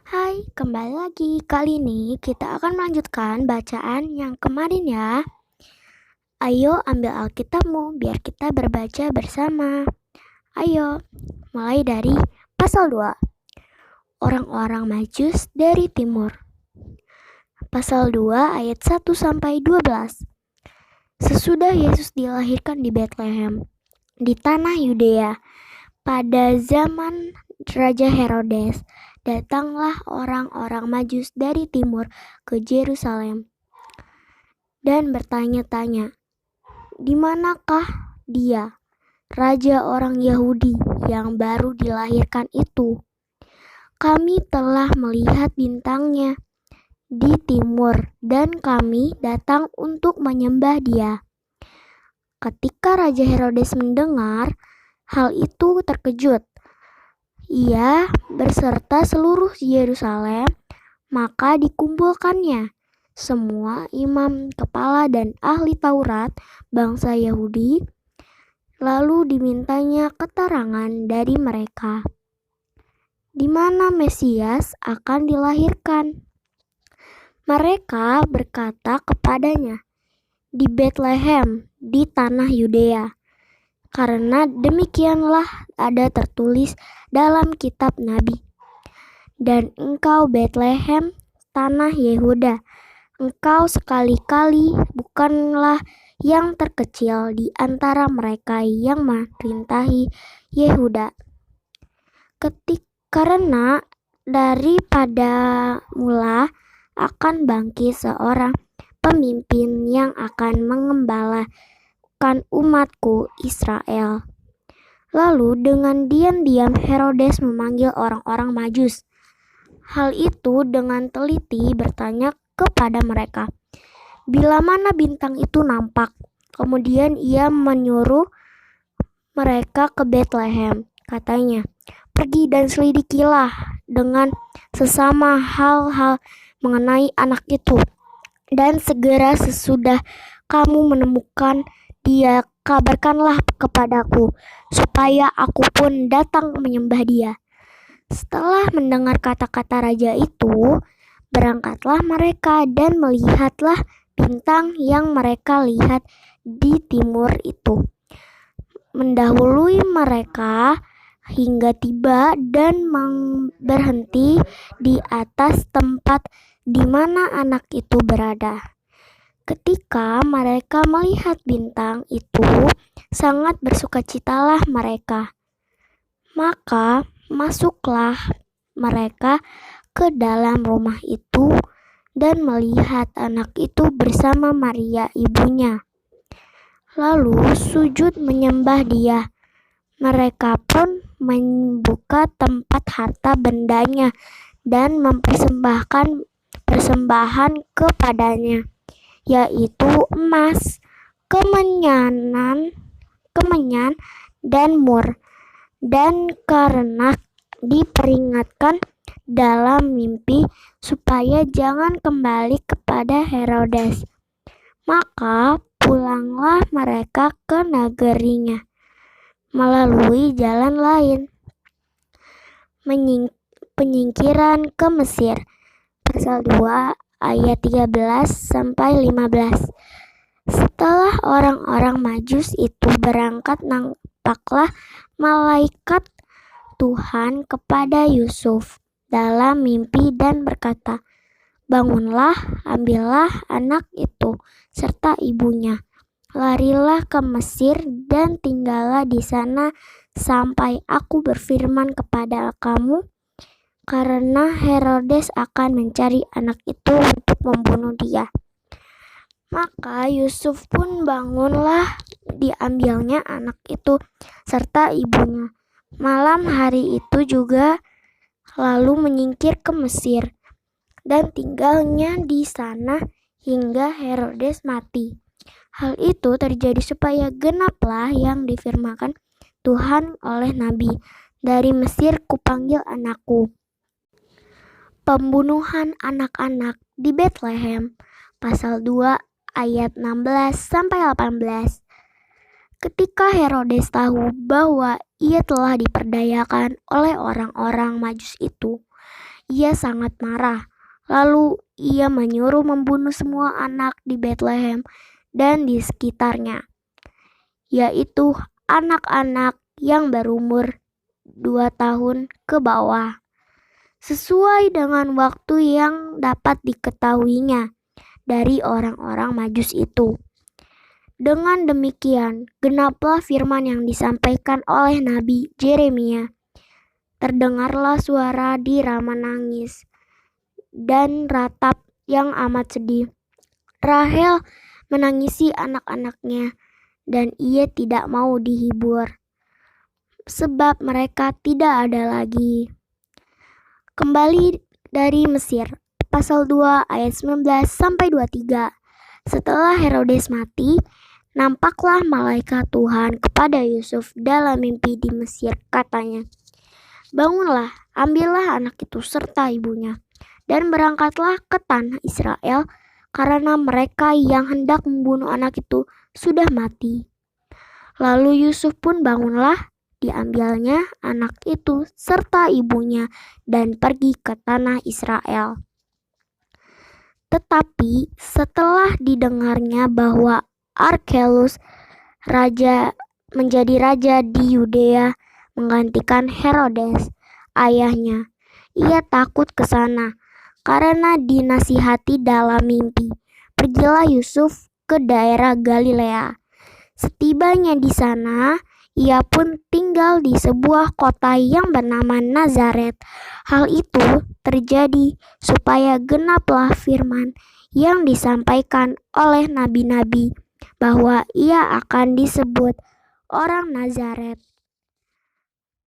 Hai, kembali lagi. Kali ini kita akan melanjutkan bacaan yang kemarin ya. Ayo ambil Alkitabmu biar kita berbaca bersama. Ayo, mulai dari pasal 2. Orang-orang Majus dari timur. Pasal 2 ayat 1 sampai 12. Sesudah Yesus dilahirkan di Betlehem, di tanah Yudea, pada zaman Raja Herodes, datanglah orang-orang Majus dari timur ke Yerusalem dan bertanya-tanya, "Di manakah dia, raja orang Yahudi yang baru dilahirkan itu? Kami telah melihat bintangnya di timur dan kami datang untuk menyembah dia." Ketika Raja Herodes mendengar hal itu terkejut. Ia berserta seluruh Yerusalem, maka dikumpulkannya semua imam kepala dan ahli Taurat bangsa Yahudi, lalu dimintanya keterangan dari mereka di mana Mesias akan dilahirkan. Mereka berkata kepadanya, "Di Betlehem, di tanah Yudea, karena demikianlah ada tertulis dalam kitab Nabi. Dan engkau Betlehem, tanah Yehuda, engkau sekali-kali bukanlah yang terkecil di antara mereka yang merintahi Yehuda. Karena daripada mula akan bangkit seorang pemimpin yang akan mengembalakan umatku Israel." Lalu dengan diam-diam Herodes memanggil orang-orang Majus. Hal itu dengan teliti bertanya kepada mereka, bila mana bintang itu nampak. Kemudian ia menyuruh mereka ke Betlehem. Katanya, "Pergi dan selidikilah dengan sesama hal-hal mengenai anak itu. Dan segera sesudah kamu menemukan dia, kabarkanlah kepadaku, supaya aku pun datang menyembah dia." Setelah mendengar kata-kata raja itu, berangkatlah mereka dan melihatlah bintang yang mereka lihat di timur itu, mendahului mereka hingga tiba dan berhenti di atas tempat di mana anak itu berada. Ketika mereka melihat bintang itu, sangat bersukacitalah mereka. Maka masuklah mereka ke dalam rumah itu dan melihat anak itu bersama Maria ibunya. Lalu sujud menyembah dia. Mereka pun membuka tempat harta bendanya dan mempersembahkan persembahan kepadanya, yaitu emas, kemenyan dan mur. Dan karena diperingatkan dalam mimpi supaya jangan kembali kepada Herodes, maka pulanglah mereka ke negerinya melalui jalan lain, penyingkiran ke Mesir. Pasal 2 ayat 13 sampai 15. Setelah orang-orang Majus itu berangkat, nampaklah malaikat Tuhan kepada Yusuf dalam mimpi dan berkata, "Bangunlah, ambillah anak itu serta ibunya, larilah ke Mesir dan tinggallah di sana sampai aku berfirman kepada kamu, karena Herodes akan mencari anak itu untuk membunuh dia." Maka Yusuf pun bangunlah, diambilnya anak itu serta ibunya malam hari itu juga, lalu menyingkir ke Mesir dan tinggalnya di sana hingga Herodes mati. Hal itu terjadi supaya genaplah yang difirmankan Tuhan oleh Nabi, "Dari Mesir kupanggil anakku." Pembunuhan anak-anak di Betlehem. Pasal 2 ayat 16 sampai 18. Ketika Herodes tahu bahwa ia telah diperdayakan oleh orang-orang Majus itu, Ia sangat marah. Lalu ia menyuruh membunuh semua anak di Bethlehem dan di sekitarnya, yaitu anak-anak yang berumur 2 tahun ke bawah, sesuai dengan waktu yang dapat diketahuinya dari orang-orang Majus itu. Dengan demikian, genaplah firman yang disampaikan oleh Nabi Yeremia. Terdengarlah suara di Rama nangis dan ratap yang amat sedih. Rahel menangisi anak-anaknya, dan ia tidak mau dihibur, sebab mereka tidak ada lagi. Kembali dari Mesir, pasal 2 ayat 19-23. Setelah Herodes mati, nampaklah malaikat Tuhan kepada Yusuf dalam mimpi di Mesir. Katanya, "Bangunlah, ambillah anak itu serta ibunya, dan berangkatlah ke tanah Israel, karena mereka yang hendak membunuh anak itu sudah mati." Lalu Yusuf pun bangunlah, diambilnya anak itu serta ibunya dan pergi ke tanah Israel. Tetapi setelah didengarnya bahwa Arkelus menjadi raja di Yudea menggantikan Herodes, ayahnya, ia takut ke sana karena dinasihati dalam mimpi. Pergilah Yusuf ke daerah Galilea. Setibanya di sana, ia pun tinggal di sebuah kota yang bernama Nazaret. Hal itu terjadi supaya genaplah firman yang disampaikan oleh nabi-nabi bahwa ia akan disebut orang Nazaret.